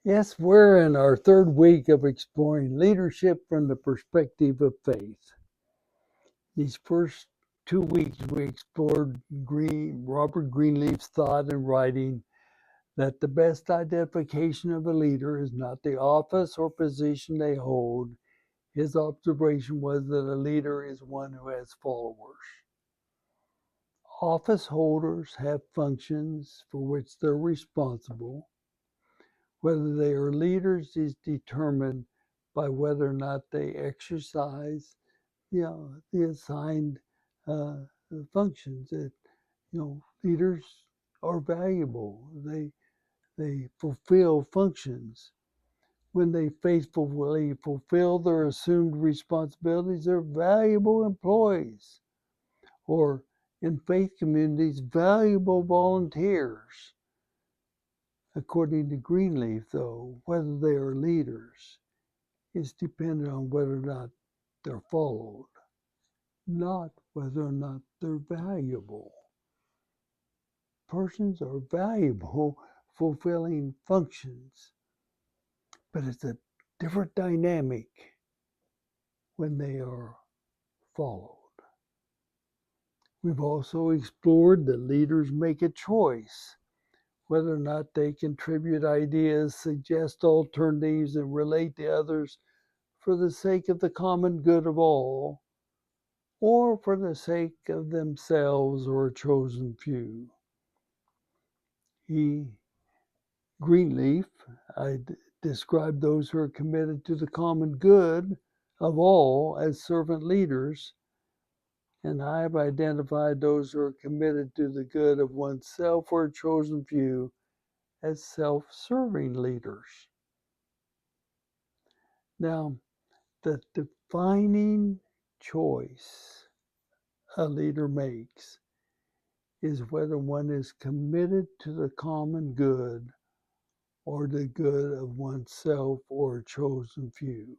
Yes, we're in our third week of exploring leadership from the perspective of faith. These first 2 weeks, we explored Robert Greenleaf's thought and writing that the best identification of a leader is not the office or position they hold. His observation was that a leader is one who has followers. Office holders have functions for which they're responsible. Whether they are leaders is determined by whether or not they exercise, the assigned uh, functions. That leaders are valuable. They fulfill functions. When they faithfully fulfill their assumed responsibilities, they're valuable employees, or in faith communities, valuable volunteers. According to Greenleaf, though, whether they are leaders is dependent on whether or not they're followed, not whether or not they're valuable. Persons are valuable fulfilling functions, but it's a different dynamic when they are followed. We've also explored that leaders make a choice whether or not they contribute ideas, suggest alternatives, and relate to others for the sake of the common good of all, or for the sake of themselves or a chosen few. Greenleaf, described those who are committed to the common good of all as servant leaders, and I have identified those who are committed to the good of oneself or a chosen few as self-serving leaders. Now, the defining choice a leader makes is whether one is committed to the common good or the good of oneself or a chosen few.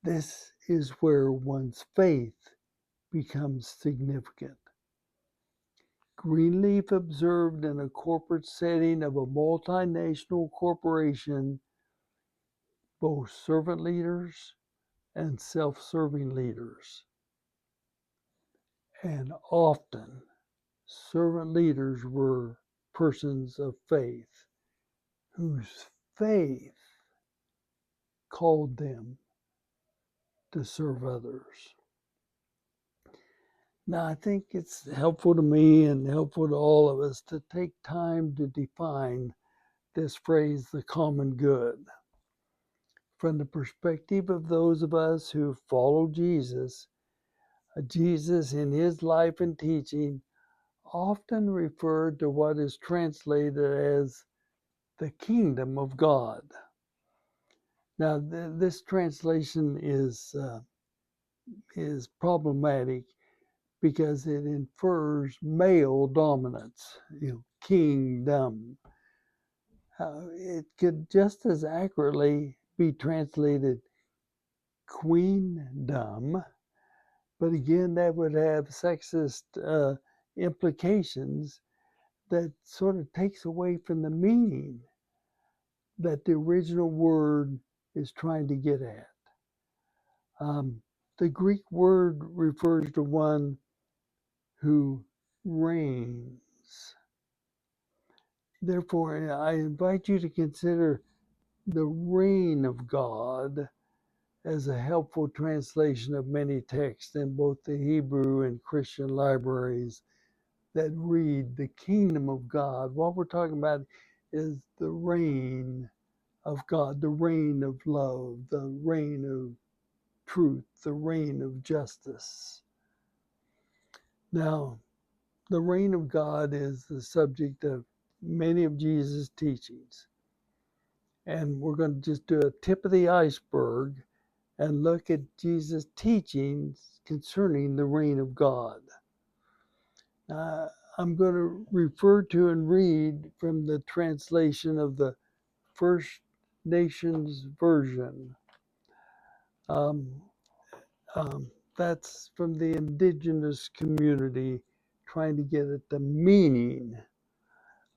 This is where one's faith becomes significant. Greenleaf observed in a corporate setting of a multinational corporation both servant leaders and self-serving leaders. And often, servant leaders were persons of faith whose faith called them to serve others. Now, I think it's helpful to me and helpful to all of us to take time to define this phrase, the common good. From the perspective of those of us who follow Jesus, Jesus in his life and teaching often referred to what is translated as the kingdom of God. Now, this translation is problematic because it infers male dominance, kingdom. It could just as accurately be translated queendom, but again, that would have sexist implications that sort of takes away from the meaning that the original word is trying to get at. The Greek word refers to one who reigns. Therefore, I invite you to consider the reign of God as a helpful translation of many texts in both the Hebrew and Christian libraries that read the kingdom of God. What we're talking about is the reign of God, the reign of love, the reign of truth, the reign of justice. Now, the reign of God is the subject of many of Jesus' teachings. And we're going to just do a tip of the iceberg and look at Jesus' teachings concerning the reign of God. I'm going to refer to and read from the translation of the First Nations Version. That's from the indigenous community trying to get at the meaning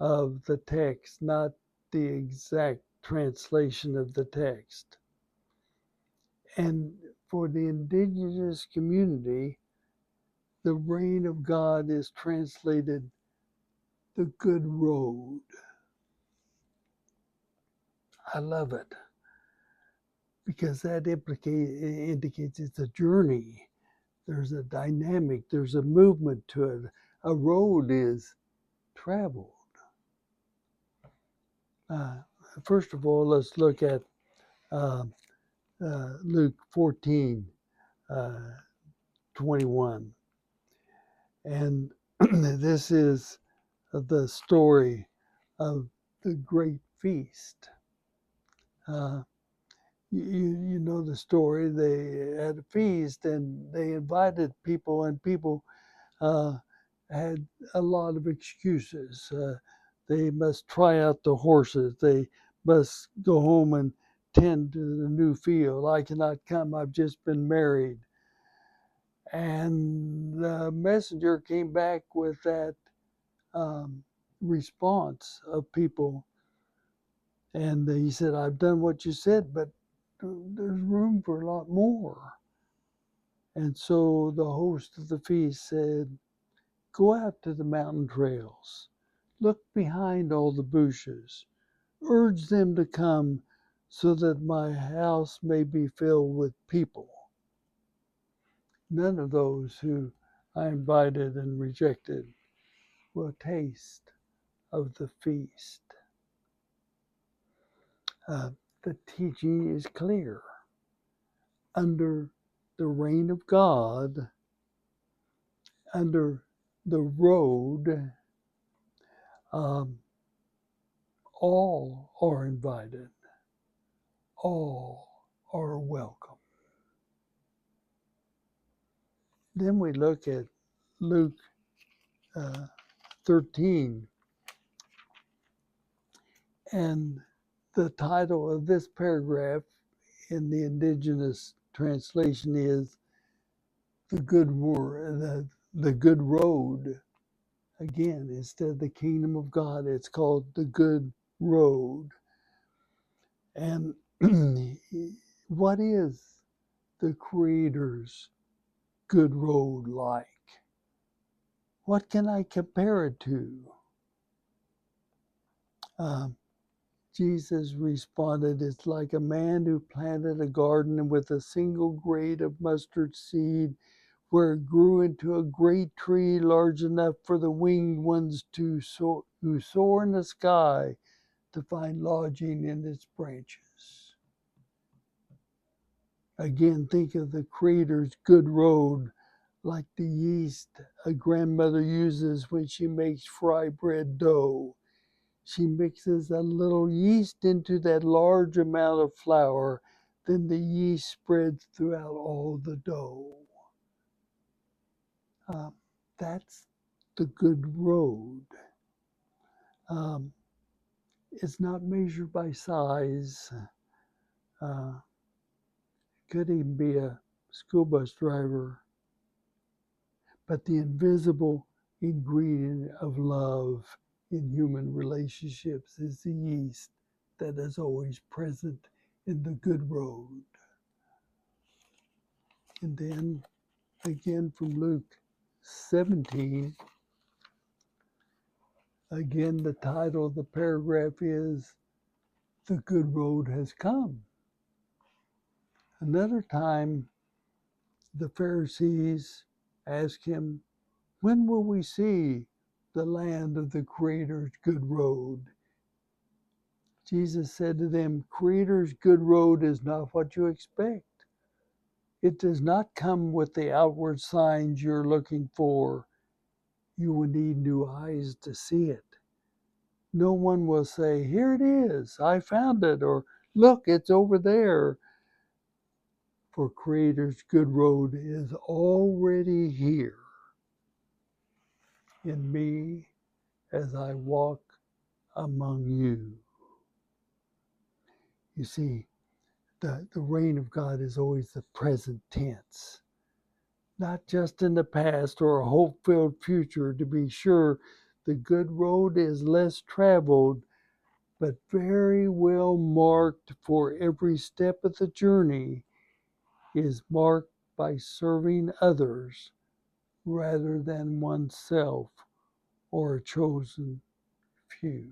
of the text, not the exact translation of the text. And for the indigenous community, the reign of God is translated the good road. I love it because that indicates it's a journey. There's a dynamic, there's a movement to it. A road is traveled. First of all, let's look at Luke 14, 21. And this is the story of the great feast. You know the story. They had a feast and they invited people, and people had a lot of excuses. They must try out the horses. They must go home and tend to the new field. I cannot come. I've just been married. And the messenger came back with that response of people. And he said, I've done what you said, but there's room for a lot more. And so the host of the feast said, go out to the mountain trails. Look behind all the bushes. Urge them to come so that my house may be filled with people. None of those who I invited and rejected will taste of the feast. The teaching is clear. Under the reign of God, under the road, all are invited. All are welcome. Then we look at Luke 13, and the title of this paragraph in the indigenous translation is the good word, the good road. Again, instead of the kingdom of God, it's called the good road. And what is the Creator's good road like? What can I compare it to? Jesus responded, it's like a man who planted a garden with a single grain of mustard seed, where it grew into a great tree large enough for the winged ones who soar in the sky to find lodging in its branches. Again, think of the Creator's good road, like the yeast a grandmother uses when she makes fry bread dough. She mixes a little yeast into that large amount of flour, then the yeast spreads throughout all the dough. That's the good road. It's not measured by size. Could even be a school bus driver. But the invisible ingredient of love in human relationships is the yeast that is always present in the good road. And then again from Luke 17, again the title of the paragraph is The Good Road Has Come. Another time the Pharisees asked him, when will we see the land of the Creator's good road? Jesus said to them, Creator's good road is not what you expect. It does not come with the outward signs you're looking for. You will need new eyes to see it. No one will say, here it is, I found it, or look, it's over there. For Creator's good road is already here in me as I walk among you. You see, the reign of God is always the present tense, not just in the past or a hope-filled future. To be sure, the good road is less traveled, but very well marked, for every step of the journey is marked by serving others rather than oneself or a chosen few.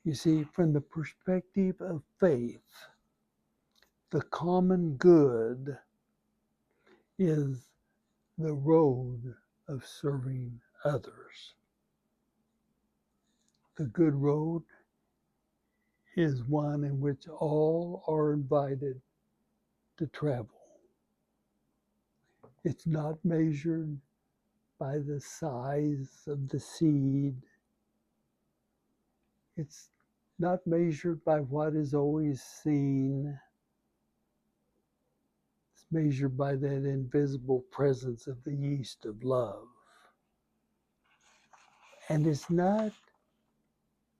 You see, from the perspective of faith, the common good is the road of serving others. The good road is one in which all are invited to travel. It's not measured by the size of the seed. It's not measured by what is always seen. It's measured by that invisible presence of the yeast of love. And it's not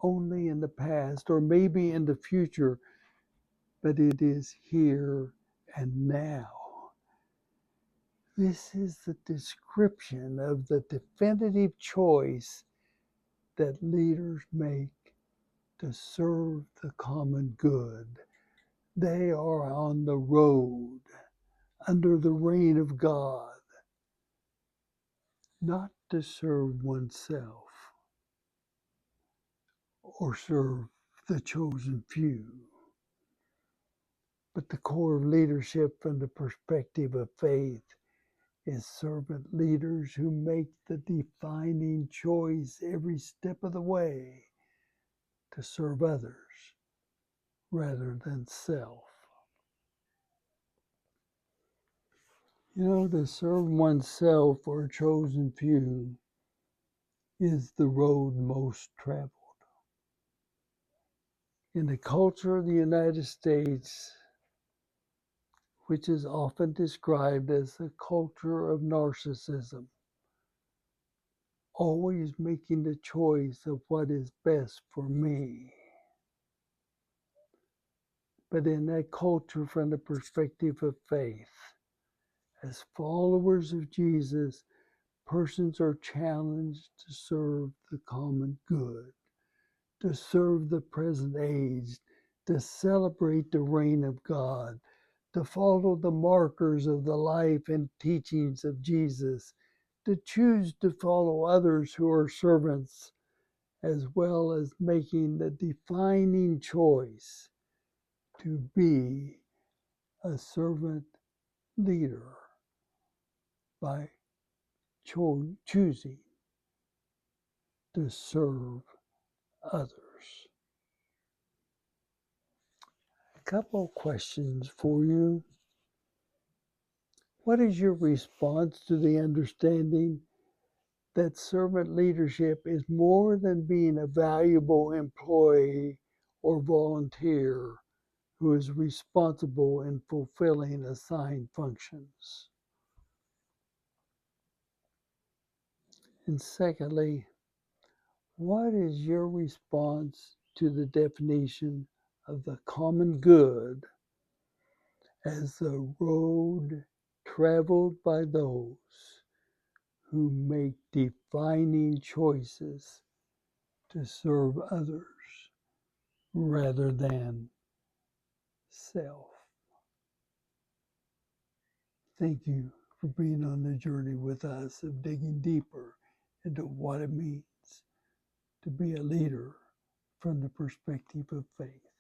only in the past or maybe in the future, but it is here and now. This is the description of the definitive choice that leaders make to serve the common good. They are on the road under the reign of God, not to serve oneself or serve the chosen few, but the core of leadership from the perspective of faith is servant leaders who make the defining choice every step of the way to serve others rather than self. You know, to serve oneself or a chosen few is the road most traveled. In the culture of the United States, which is often described as a culture of narcissism, always making the choice of what is best for me. But in that culture, from the perspective of faith, as followers of Jesus, persons are challenged to serve the common good, to serve the present age, to celebrate the reign of God, to follow the markers of the life and teachings of Jesus, to choose to follow others who are servants, as well as making the defining choice to be a servant leader by choosing to serve others. A couple of questions for you. What is your response to the understanding that servant leadership is more than being a valuable employee or volunteer who is responsible in fulfilling assigned functions? And secondly, what is your response to the definition of the common good as the road traveled by those who make defining choices to serve others rather than self? Thank you for being on the journey with us of digging deeper into what it means to be a leader from the perspective of faith.